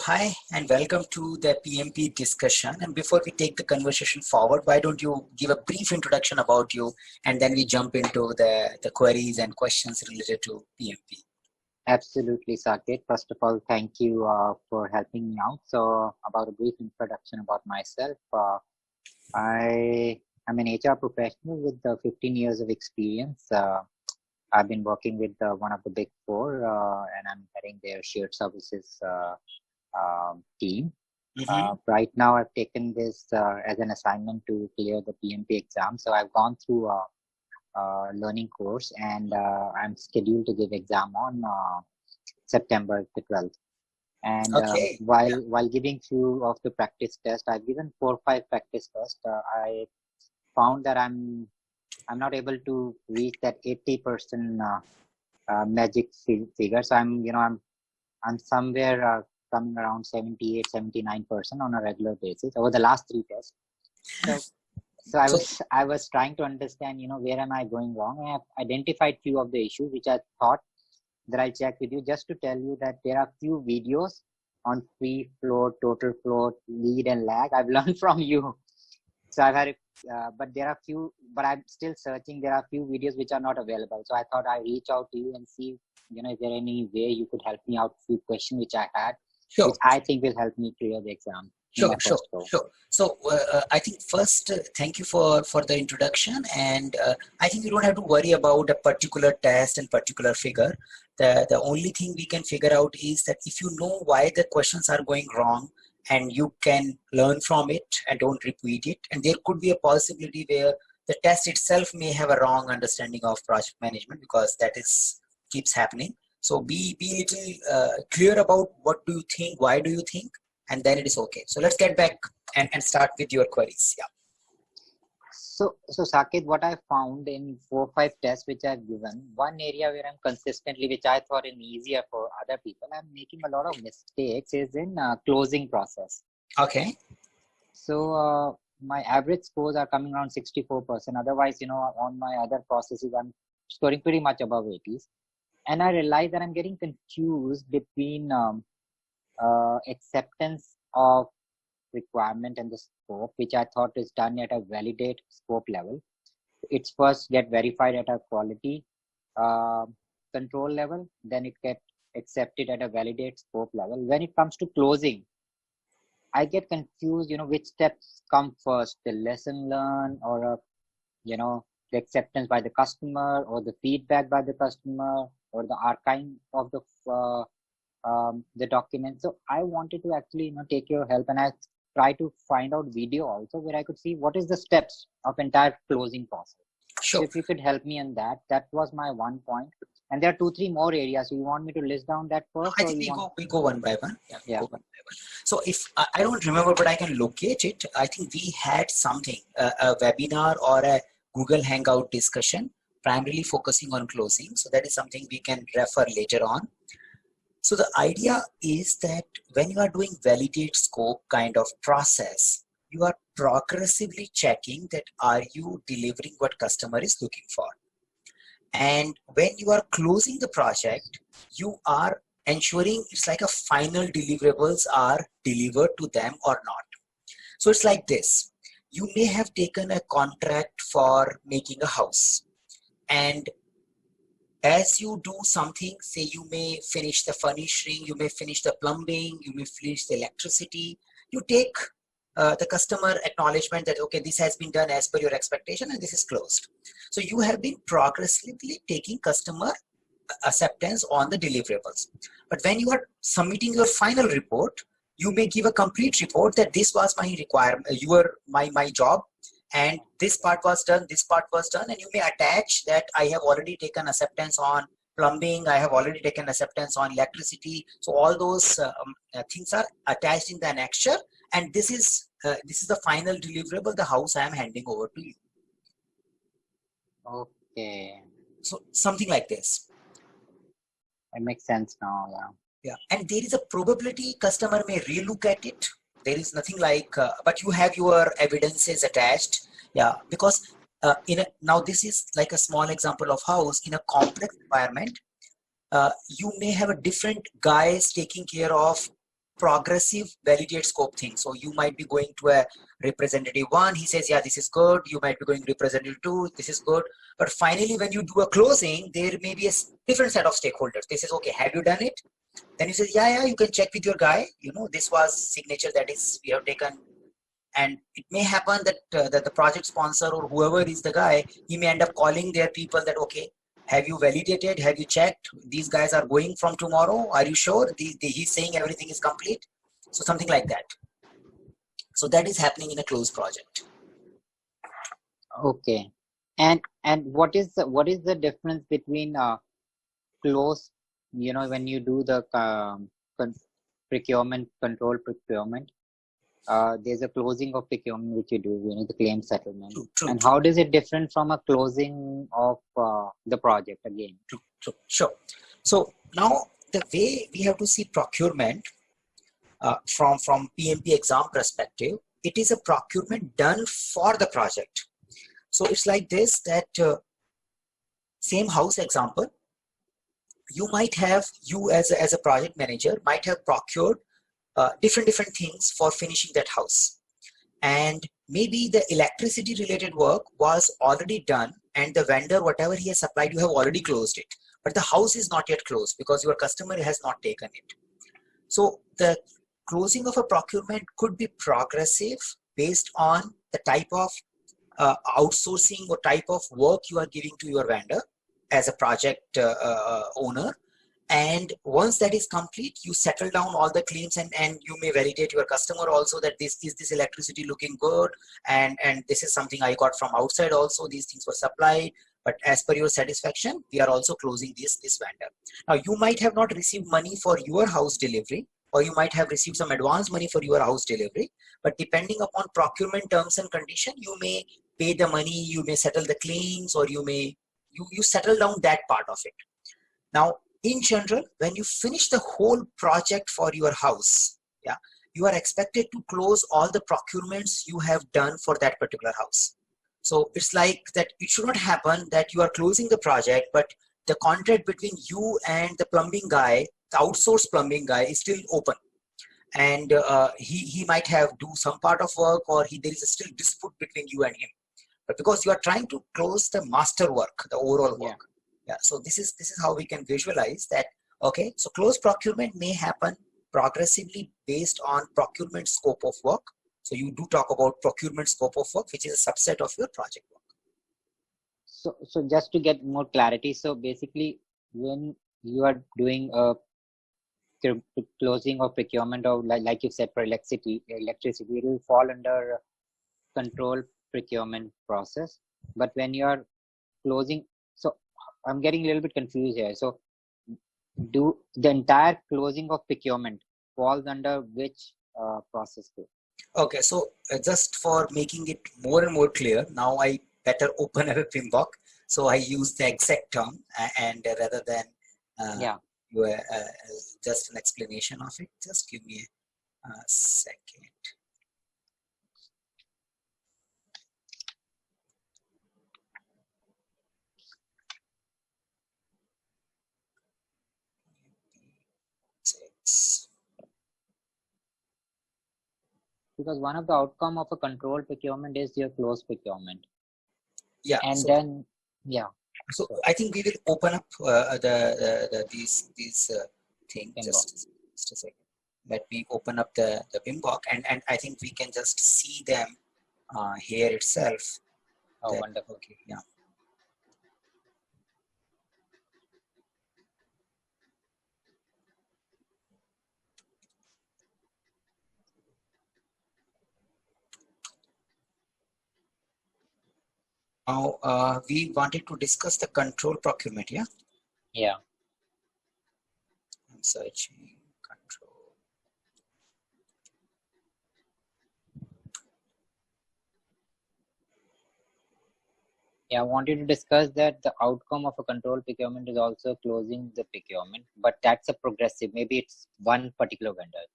hi and welcome to the PMP discussion. And before we take the conversation forward, why don't you give a brief introduction about you and then we jump into the queries and questions related to PMP. Absolutely, Saket. First of all, thank you for helping me out. So about a brief introduction about myself. I am an HR professional with 15 years of experience. I've been working with one of the big four and I'm heading their shared services team. Right now, I've taken this as an assignment to clear the PMP exam. So I've gone through a learning course and I'm scheduled to give exam on September the 12th. And while giving few of the practice tests, I've given 4 or 5 practice tests. I found that I'm not able to reach that 80% magic figure. So I'm somewhere coming around 78, 79% on a regular basis over the last 3 tests. So I was trying to understand, where am I going wrong? I have identified few of the issues which I thought that I'll check with you, just to tell you that there are few videos on free float, total float, lead and lag. I've learned from you. So I've had, but there are few, but I'm still searching. There are few videos which are not available. So I thought I'd reach out to you and see, is there any way you could help me out with few questions which I had, which I think will help me clear the exam. Sure. So I think first, thank you for the introduction. And I think you don't have to worry about a particular test and particular figure. The only thing we can figure out is that if you know why the questions are going wrong and you can learn from it and don't repeat it. And there could be a possibility where the test itself may have a wrong understanding of project management, because that keeps happening. So be little clear about what do you think, why do you think, and then it is okay. So let's get back and start with your queries. Yeah. So Saket, what I found in 4 or 5 tests which I've given, one area where I'm consistently, which I thought is easier for other people, I'm making a lot of mistakes is in closing process. Okay. So my average scores are coming around 64%. Otherwise, on my other processes, I'm scoring pretty much above 80s. And I realized that I'm getting confused between acceptance of requirement and the scope, which I thought is done at a validate scope level. It's first get verified at a quality control level, then it get accepted at a validate scope level. When it comes to closing, I get confused, which steps come first, the lesson learned or the acceptance by the customer or the feedback by the customer or the archive of the document. So I wanted to actually take your help, and I try to find out video also where I could see what is the steps of entire closing process. Sure. So if you could help me on that was my one point. And there are 2-3 more areas. So you want me to list down that first? I think we go one by one. Yeah. Go one by one. So if I don't remember, but I can locate it. I think we had something, a webinar or a Google Hangout discussion, primarily focusing on closing. So that is something we can refer later on. So the idea is that when you are doing validate scope kind of process, you are progressively checking that are you delivering what customer is looking for. And when you are closing the project, you are ensuring it's like a final deliverables are delivered to them or not. So it's like this. You may have taken a contract for making a house, and as you do something, say you may finish the furnishing, you may finish the plumbing, you may finish the electricity, you take the customer acknowledgement that, okay, this has been done as per your expectation and this is closed. So you have been progressively taking customer acceptance on the deliverables. But when you are submitting your final report, you may give a complete report that this was my requirement, my job, and this part was done, this part was done, and you may attach that I have already taken acceptance on plumbing, I have already taken acceptance on electricity. So all those things are attached in the annexure, and this is the final deliverable, the house I am handing over to you. Okay. So something like this. It makes sense now. Yeah. And there is a probability customer may relook at it. There is nothing like, but you have your evidences attached. Yeah, because now this is like a small example of house. In a complex environment, you may have a different guys taking care of progressive validate scope thing. So you might be going to a representative 1, he says, yeah, this is good. You might be going representative 2, this is good. But finally, when you do a closing, there may be a different set of stakeholders. They says, okay, have you done it? Then you say, yeah, you can check with your guy. This was signature that is we have taken. And it may happen that that the project sponsor or whoever is the guy, he may end up calling their people that, okay, have you validated? Have you checked? These guys are going from tomorrow. Are you sure? He's saying everything is complete. So something like that. So that is happening in a closed project. Okay. And what is the difference between close, when you do the procurement, control procurement, there's a closing of procurement which you do, the claim settlement. True. And how does it different from a closing of the project again? True. Sure. So now the way we have to see procurement from PMP exam perspective, it is a procurement done for the project. So it's like this, that same house example, you as a project manager might have procured different things for finishing that house. And maybe the electricity related work was already done and the vendor, whatever he has supplied, you have already closed it. But the house is not yet closed because your customer has not taken it. So the closing of a procurement could be progressive based on the type of outsourcing or type of work you are giving to your vendor as a project owner. And once that is complete, you settle down all the claims and you may validate your customer also that this electricity looking good, and this is something I got from outside also, these things were supplied, but as per your satisfaction, we are also closing this vendor. Now you might have not received money for your house delivery, or you might have received some advance money for your house delivery, but depending upon procurement terms and condition, you may pay the money, you may settle the claims, or you settle down that part of it. Now, in general, when you finish the whole project for your house, you are expected to close all the procurements you have done for that particular house. So it's like that it should not happen that you are closing the project, but the contract between you and the plumbing guy, the outsourced plumbing guy, is still open. And he might have do some part of work, or there is a still dispute between you and him. But because you are trying to close the master work, the overall work. So this is how we can visualize that. Okay, so close procurement may happen progressively based on procurement scope of work. So you do talk about procurement scope of work, which is a subset of your project work. So just to get more clarity, so basically when you are doing a closing of procurement, or like you said, for electricity, it will fall under control procurement process. But when you are closing, so I'm getting a little bit confused here. So do the entire closing of procurement falls under which process group? Okay, so just for making it more and more clear, now I better open a PMBOK. So I use the exact term and rather than just an explanation of it. Just give me a second. Because one of the outcome of a controlled procurement is your closed procurement. And so, then so I think we will open up these things. Just a second. Let me open up the PMBOK, and I think we can just see them here itself. Oh, wonderful. Okay, Now, we wanted to discuss the control procurement, Yeah. I'm searching control. I wanted to discuss that the outcome of a control procurement is also closing the procurement, but that's a progressive. Maybe it's one particular vendor.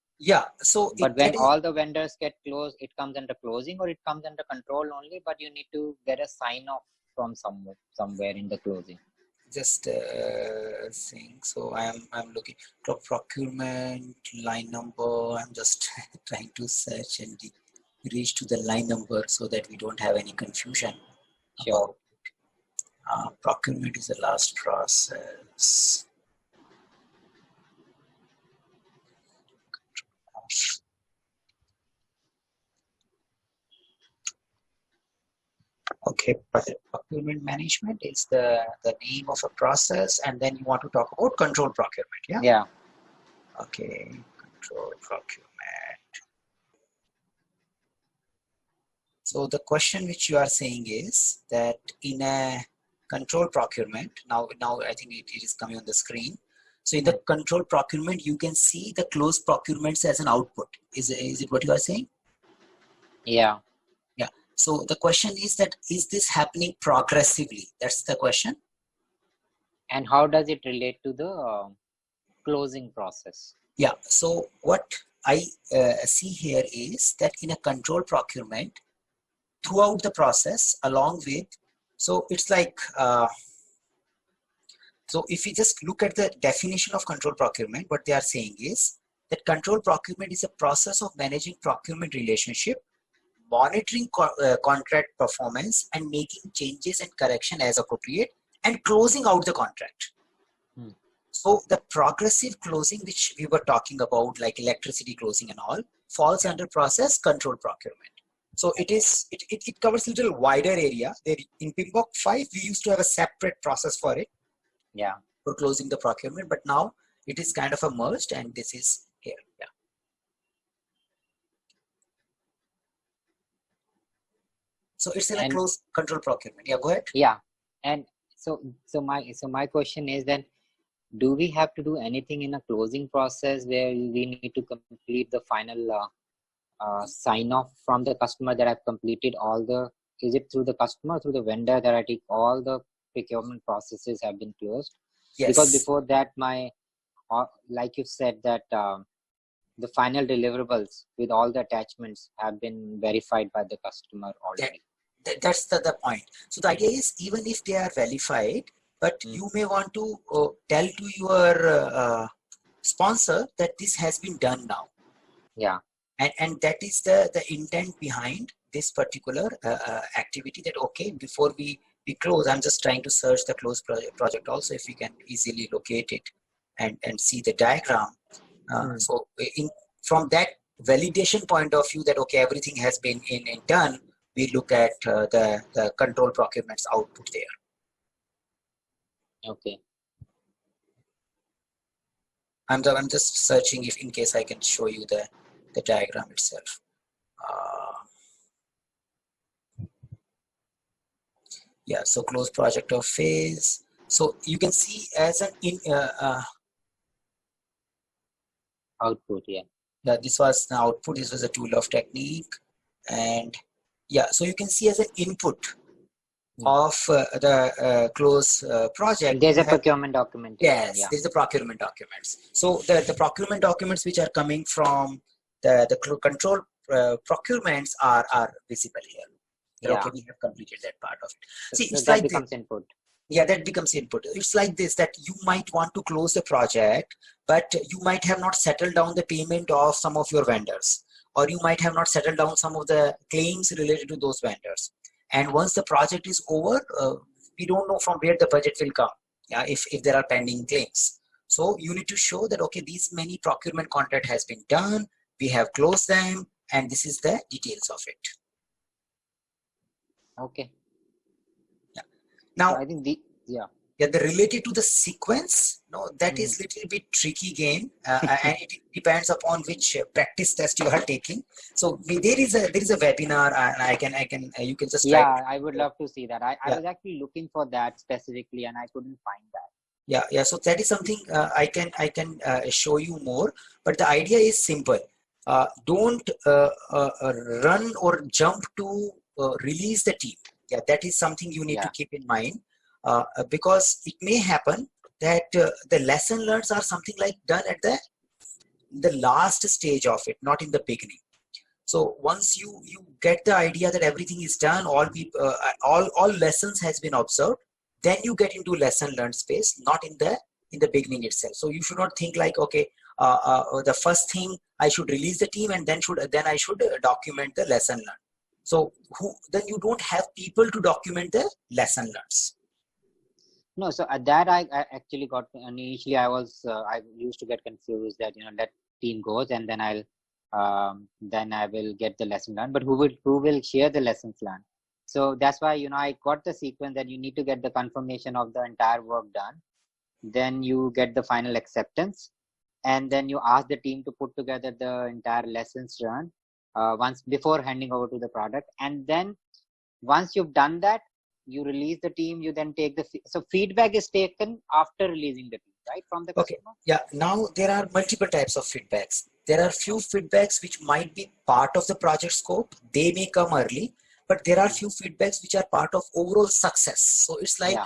So but when all the vendors get closed, it comes under closing, or it comes under control only, but you need to get a sign off from somewhere in the closing. just saying. So I'm looking procurement line number. I'm just trying to search and reach to the line number so that we don't have any confusion Sure. about procurement is the last process. Okay, procurement management is the name of a process, and then you want to talk about control procurement, yeah? Yeah. Okay, control procurement. So the question which you are saying is that in a control procurement, now I think it is coming on the screen. So in the control procurement, you can see the closed procurements as an output. Is it what you are saying? Yeah. Yeah. So the question is that, is this happening progressively? That's the question. And how does it relate to the closing process? Yeah. So what I see here is that in a control procurement, throughout the process, along with, so it's like, so if you just look at the definition of control procurement, what they are saying is that control procurement is a process of managing procurement relationship, monitoring contract performance, and making changes and correction as appropriate, and closing out the contract. So the progressive closing, which we were talking about, like electricity closing and all, falls under process control procurement. So it covers a little wider area. There in PMBOK 5, we used to have a separate process for it. Yeah. For closing the procurement, but now it is kind of a merged, and this is here. Yeah. So it's in a closed control procurement. Yeah, go ahead. Yeah. And so my question is then, do we have to do anything in a closing process where we need to complete the final sign off from the customer that I've completed all the, is it through the customer, through the vendor, that I think all the procurement processes have been closed? Yes. Because before that, like you said, that the final deliverables with all the attachments have been verified by the customer already. That's the point. So the idea is, even if they are verified, but you may want to tell to your sponsor that this has been done now. Yeah. And that is the intent behind this particular activity, that okay, before we close, I'm just trying to search the close project also, if we can easily locate it and see the diagram. So from that validation point of view, that okay, everything has been done, we look at the control procurement's output there. Okay. I'm just searching if in case I can show you the diagram itself. Yeah, so close project of phase. So you can see as an output. Yeah. Yeah, this was the output. This was a tool of technique, and yeah, so you can see as an input of the close project. There's a procurement document. Yes, yeah. There's the procurement documents. So the procurement documents which are coming from the control procurements are visible here. Yeah. Okay, we have completed that part of it. See, it's that like becomes input. Yeah, that becomes input. It's like this, that you might want to close the project, but you might have not settled down the payment of some of your vendors, or you might have not settled down some of the claims related to those vendors. And once the project is over, we don't know from where the budget will come, if there are pending claims. So you need to show that, okay, these many procurement contract has been done, we have closed them, and this is the details of it. Okay. Yeah. Now, so I think the related to the sequence, that is little bit tricky game, and it depends upon which practice test you are taking. So there is a webinar, and you can just I would love to see that. I was actually looking for that specifically, and I couldn't find that. Yeah. So that is something I can show you more. But the idea is simple. Don't run or jump to release the team. Yeah, that is something you need to keep in mind, because it may happen that the lesson learned are something like done at the last stage of it, not in the beginning. So once you get the idea that everything is done, all lessons has been observed, then you get into lesson learned space, not in the beginning itself. So you should not think like, okay, the first thing I should release the team and then I should document the lesson learned. So then you don't have people to document the lesson learns. No, so at that I actually got, initially I used to get confused that, let team goes and then then I will get the lesson learned, but who will share the lessons learned? So that's why, I got the sequence that you need to get the confirmation of the entire work done. Then you get the final acceptance, and then you ask the team to put together the entire lessons learned once before handing over to the product. And then once you've done that, you release the team, you then take so feedback is taken after releasing the team, right, from the customer? Okay. Yeah. Now there are multiple types of feedbacks. There are few feedbacks which might be part of the project scope. They may come early, but there are few feedbacks which are part of overall success. So it's like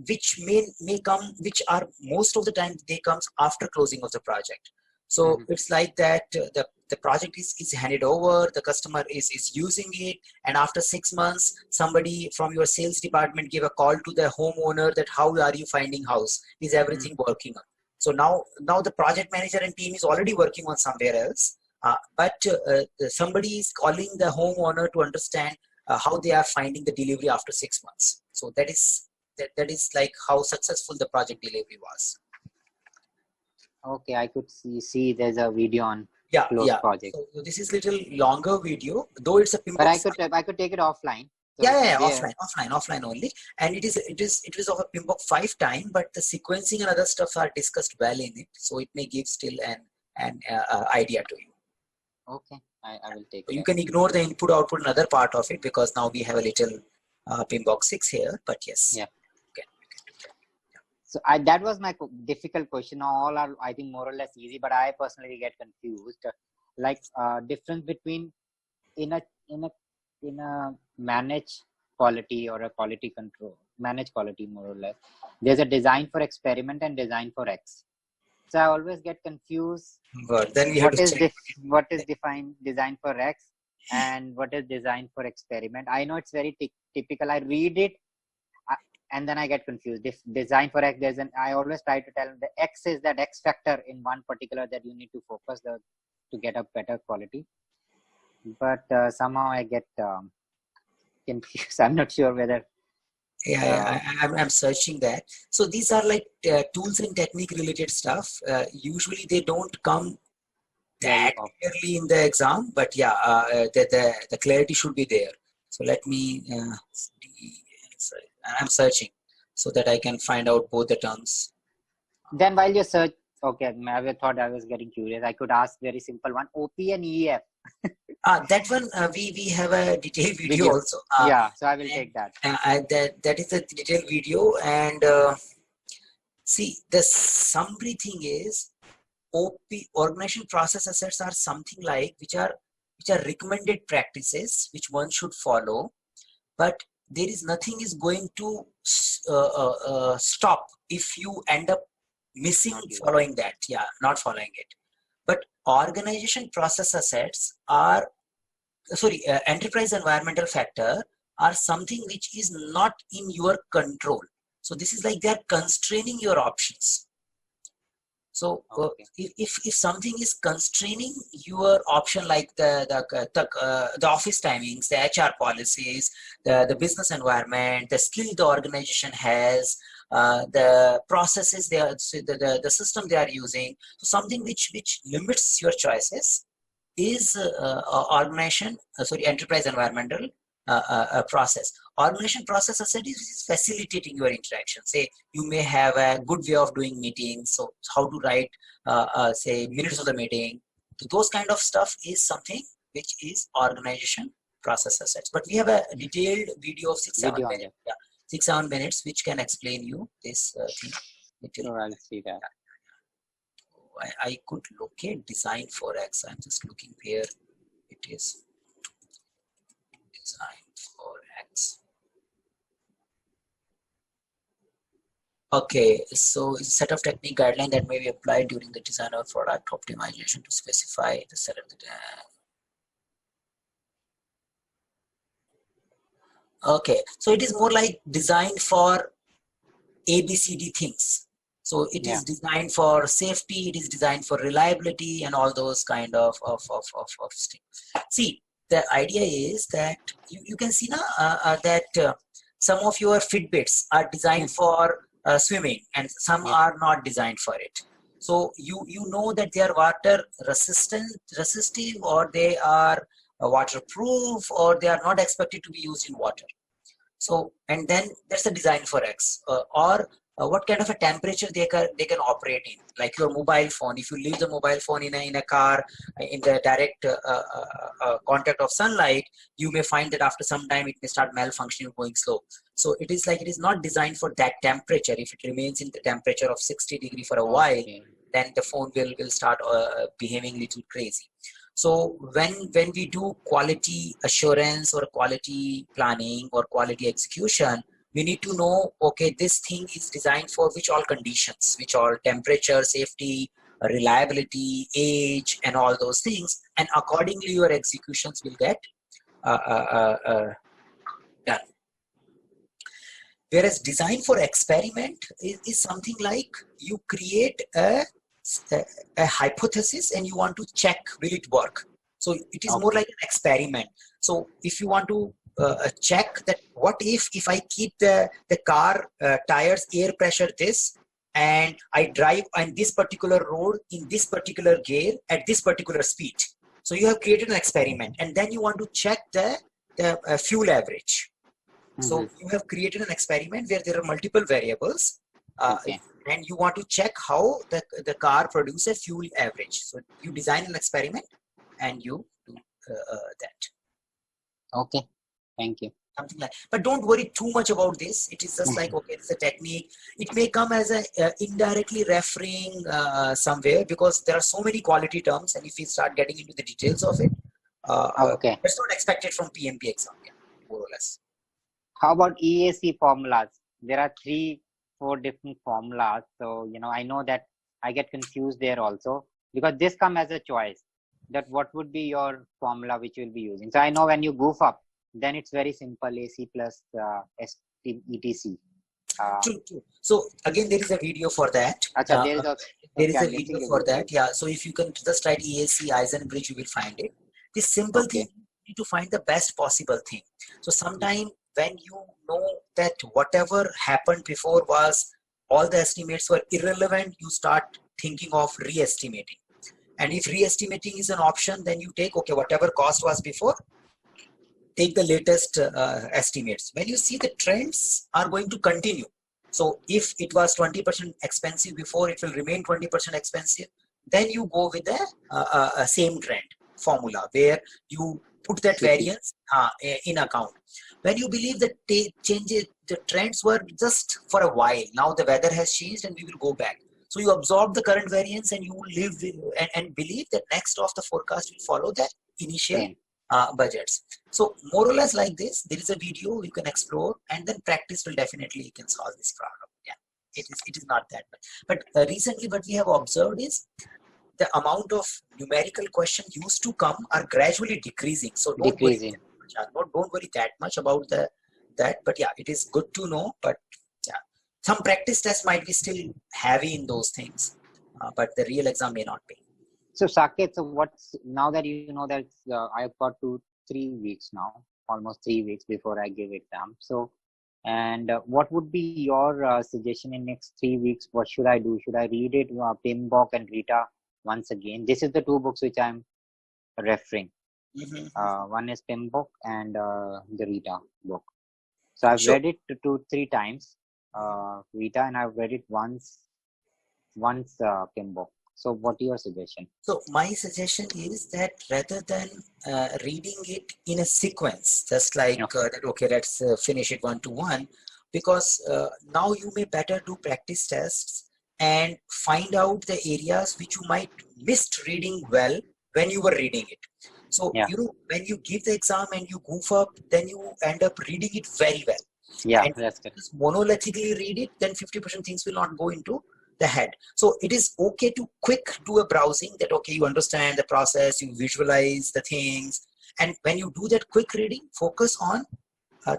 which may come, which are most of the time they comes after closing of the project. So it's like that the project is handed over, the customer is using it, and after 6 months, somebody from your sales department give a call to the homeowner that how are you finding house? Is everything working on? So now the project manager and team is already working on somewhere else, but somebody is calling the homeowner to understand how they are finding the delivery after 6 months. So that is like how successful the project delivery was. Okay, I could see there's a video on close project. So this is little longer video, though it's a PMBOK. But I could take it offline. So offline only, and it is of a PMBOK 5 time, but the sequencing and other stuff are discussed well in it, so it may give still an idea to you. Okay, I will take it. You can ignore the input output another part of it because now we have a little PMBOK 6 here, but yes. Yeah. So that was my difficult question. All are, I think, more or less easy, but I personally get confused. Like difference between in a managed quality or a quality control, managed quality more or less. There's a design for experiment and design for X. So I always get confused. But then we what is defined design for X and what is design for experiment. I know it's very typical. I read it. And then I get confused. If design for X, I always try to tell them the X is that X factor in one particular that you need to focus to get a better quality. But somehow I get confused. I'm not sure whether. I'm searching that. So these are like tools and technique related stuff. Usually they don't come that clearly in the exam, but the clarity should be there. So let me. I'm searching so that I can find out both the terms. Then while you search, okay, I thought I was getting curious. I could ask very simple one, OP and EF. That one we have a detailed video also. So I will take that. That is a detailed video, and see, the summary thing is OP, organization process assets, are something like which are recommended practices which one should follow, but there is nothing is going to stop if you end up following that. Not following it. But organization process assets are, enterprise environmental factor are something which is not in your control. So this is like they're constraining your options. So if something is constraining your option, like the office timings, the HR policies, the business environment, the skill the organization has, the processes the system they are using, so something which limits your choices is enterprise environmental process. Organization process asset is facilitating your interaction. Say you may have a good way of doing meetings, so how to write say minutes of the meeting. So those kind of stuff is something which is organization process assets. But we have a detailed video of 6-7 minutes. 6-7 minutes which can explain you this thing. Sure, I'll see that. I could locate design for X. I'm just looking where it is. Design for X. Okay, so it's a set of technique guideline that may be applied during the design of product optimization to specify the set of the. Okay, so it is more like design for ABCD things. So it is designed for safety, it is designed for reliability, and all those kind of things. See, the idea is that you can see now that some of your Fitbits are designed for swimming, and some are not designed for it. So you know that they are water resistive, or they are waterproof, or they are not expected to be used in water. So, and then there's a design for X, or what kind of a temperature they can operate in, like your mobile phone. If you leave the mobile phone in a car in the direct contact of sunlight, you may find that after some time it may start malfunctioning, going slow. So it is like, it is not designed for that temperature. If it remains in the temperature of 60 degrees for a while, then the phone will start behaving a little crazy. So when we do quality assurance or quality planning or quality execution, we need to know, okay, this thing is designed for which all conditions, which all temperature, safety, reliability, age, and all those things. And accordingly, your executions will get done. Whereas design for experiment is something like you create a hypothesis and you want to check, will it work? So it is more like an experiment. So if you want to check that, what if I keep the car tires air pressure this, and I drive on this particular road in this particular gear at this particular speed. So you have created an experiment, and then you want to check the fuel average. So you have created an experiment where there are multiple variables, and you want to check how the car produces a fuel average. So you design an experiment and you do that. Okay, thank you. Something like, but don't worry too much about this. It is just like, okay, it's a technique. It may come as a indirectly referring somewhere, because there are so many quality terms, and if we start getting into the details of it, it's not expected from PMP exam, more or less. How about EAC formulas? There are 3-4 different formulas. So, I know that I get confused there also, because this comes as a choice, that what would be your formula which you'll be using. So I know when you goof up, then it's very simple, AC plus ETC. True. So again, there is a video for that. There is a video for that. Yeah. So if you can just write EAC, iZenBridge, you will find it. This simple thing, you need to find the best possible thing. So sometime when you know that whatever happened before was, all the estimates were irrelevant, you start thinking of re-estimating. And if re-estimating is an option, then you take, okay, whatever cost was before, take the latest estimates. When you see the trends are going to continue. So if it was 20% expensive before, it will remain 20% expensive. Then you go with the same trend formula, where you put that variance in account. When you believe that changes, the trends were just for a while, now the weather has changed and we will go back. So you absorb the current variance and you live with, and believe that next of the forecast will follow the initial budgets. So more or less like this, there is a video you can explore, and then practice will definitely, you can solve this problem. Yeah, it is not that much. But recently what we have observed is the amount of numerical questions used to come are gradually decreasing. So don't worry that much about that. But yeah, it is good to know. But yeah, some practice tests might be still heavy in those things, but the real exam may not be. So Saket, so now that you know that I've got 2-3 weeks now, almost 3 weeks before I give exam. So, and what would be your suggestion in next 3 weeks? What should I do? Should I read it, PMBOK and Rita once again? This is the 2 books which I'm referring. One is PMBOK and the Rita book. So I've read it 2-3 times, Rita, and I've read it once PMBOK. So what is your suggestion? So my suggestion is that rather than reading it in a sequence, just like okay, let's finish it 1 to 1, because now you may better do practice tests and find out the areas which you might missed reading well when you were reading it. So when you give the exam and you goof up, then you end up reading it very well. Yeah, and that's good. Monolithically read it, then 50% things will not go into the head. So it is okay to quick do a browsing, that okay, you understand the process, you visualize the things, and when you do that quick reading, focus on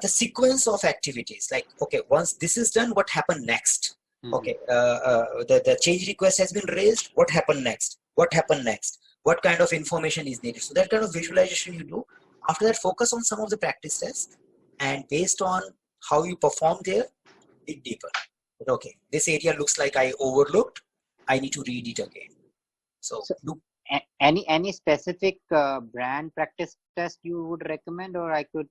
the sequence of activities, like, okay, once this is done, what happened next? Okay, the change request has been raised, what happened next? What happened next? What kind of information is needed? So that kind of visualization you do. After that, focus on some of the practice tests, and based on how you perform there, dig deeper. But okay, this area looks like I overlooked, I need to read it again. So do any specific brand practice test you would recommend, or I could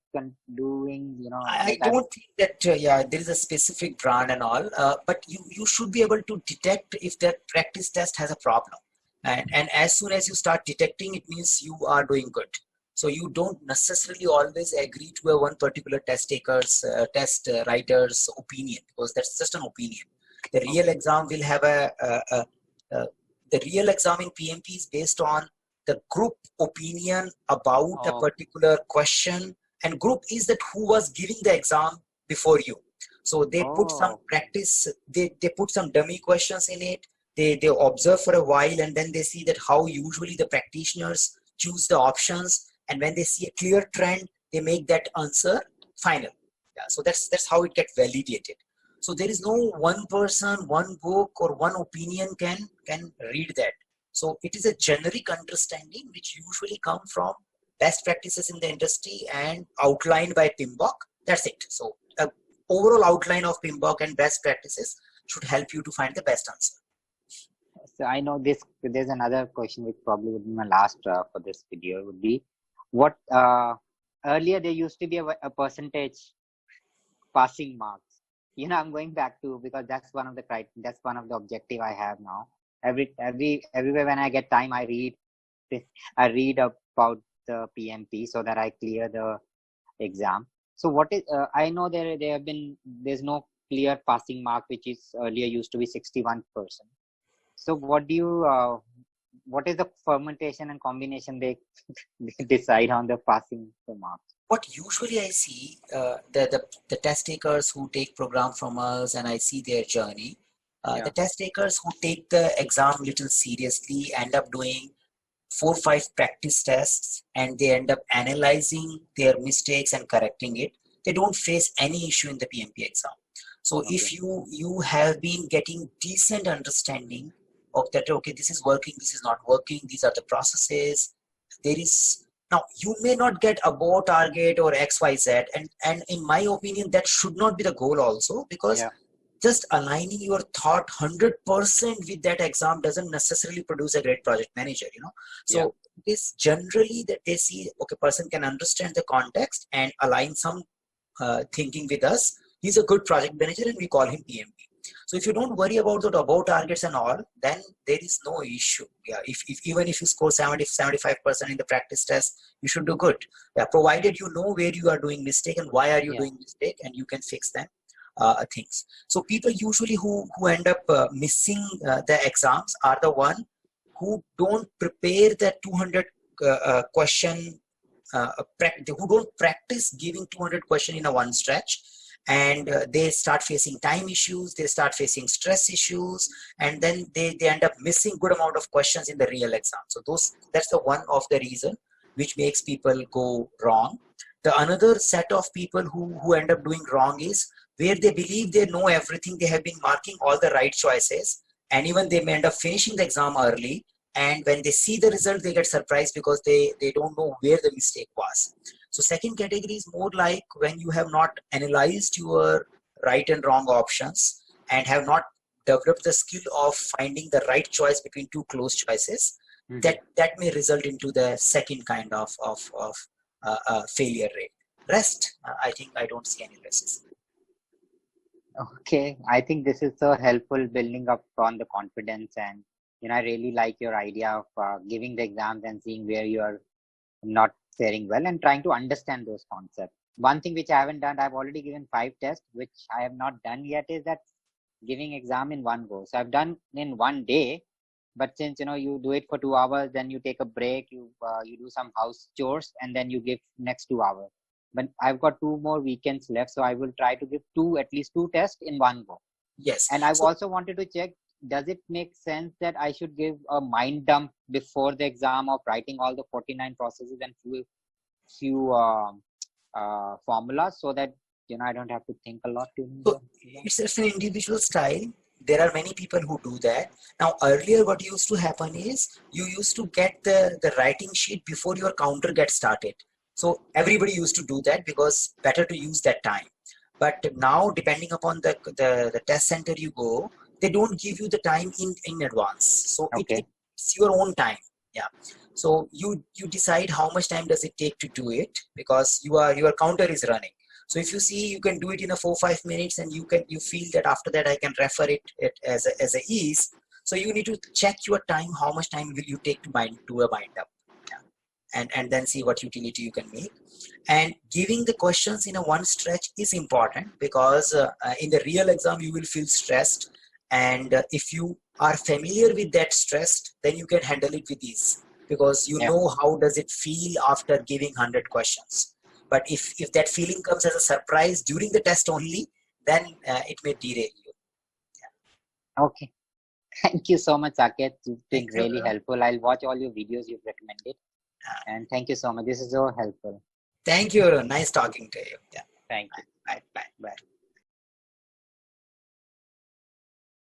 doing, I don't think that yeah, there is a specific brand and all, but you should be able to detect if that practice test has a problem, and as soon as you start detecting, it means you are doing good. So you don't necessarily always agree to a one particular test taker's writer's opinion, because that's just an opinion. The real exam will have the real exam in PMP is based on the group opinion about a particular question, and group is that who was giving the exam before you. So they put some practice, they put some dummy questions in it, they observe for a while, and then they see that how usually the practitioners choose the options, and when they see a clear trend, they make that answer final. Yeah, so that's how it gets validated. So there is no one person, one book, or one opinion can read that. So it is a generic understanding which usually come from best practices in the industry and outlined by PMBOK. That's it. So overall outline of PMBOK and best practices should help you to find the best answer. So I know there's another question which probably would be my last for this video, would be what earlier there used to be a percentage passing marks. I'm going back to, because that's one of the objective I have now. Everywhere when I get time, I read about the PMP so that I clear the exam. So what is I know there's no clear passing mark, which is earlier used to be 61%. So what is the fermentation and combination they decide on the passing the marks? What usually I see, the test takers who take program from us, and I see their journey, the test takers who take the exam little seriously end up doing 4 or 5 practice tests, and they end up analyzing their mistakes and correcting it. They don't face any issue in the PMP exam. So if you have been getting decent understanding of that, okay, this is working, this is not working, these are the processes, there is. Now, you may not get above target or XYZ, and in my opinion, that should not be the goal also, because just aligning your thought 100% with that exam doesn't necessarily produce a great project manager, So this generally that they see, okay, person can understand the context and align some thinking with us. He's a good project manager and we call him PMP. So if you don't worry about the above targets and all, then there is no issue. Yeah, even if you score 70-75% in the practice test, you should do good. Yeah, provided you know where you are doing mistake and why are you doing mistake, and you can fix them things. So people usually who end up missing the exams are the one who don't prepare the 200 question, who don't practice giving 200 question in a one stretch. And they start facing time issues, they start facing stress issues, and then they end up missing good amount of questions in the real exam. So that's the one of the reason which makes people go wrong. The another set of people who end up doing wrong is where they believe they know everything, they have been marking all the right choices, and even they may end up finishing the exam early, and when they see the result, they get surprised because they don't know where the mistake was. So second category is more like when you have not analyzed your right and wrong options and have not developed the skill of finding the right choice between two close choices. That may result into the second kind of failure rate. Rest, I think I don't see any risks. Okay, I think this is so helpful building up on the confidence, and I really like your idea of giving the exams and seeing where you are not faring well and trying to understand those concepts. One thing which I haven't done, I've already given 5 tests, which I have not done yet, is that giving exam in one go. So I've done in one day, but since you do it for 2 hours, then you take a break, you do some house chores, and then you give next 2 hours. But I've got 2 more weekends left, so I will try to give at least 2 tests in one go. Yes. And I've also wanted to check, does it make sense that I should give a mind dump before the exam of writing all the 49 processes and few formulas so that I don't have to think a lot. So it's an individual style. There are many people who do that. Now earlier what used to happen is you used to get the writing sheet before your counter gets started. So everybody used to do that because better to use that time. But now depending upon the test center you go, they don't give you the time in advance. So it's your own time. Yeah. So you decide how much time does it take to do it because your counter is running. So if you see you can do it in a 4-5 minutes and you feel that after that I can refer it as a ease. So you need to check your time, how much time will you take to do a bind up. Yeah. And then see what utility you can make. And giving the questions in a one stretch is important because in the real exam you will feel stressed, and if you are familiar with that stress, then you can handle it with ease because you know how does it feel after giving 100 questions. But if that feeling comes as a surprise during the test only, then it may derail you. Yeah. Okay. Thank you so much, Saket. It's been really helpful. I'll watch all your videos you've recommended. And thank you so much. This is so helpful. Thank you. Nice talking to you. Yeah. Thank you. Bye.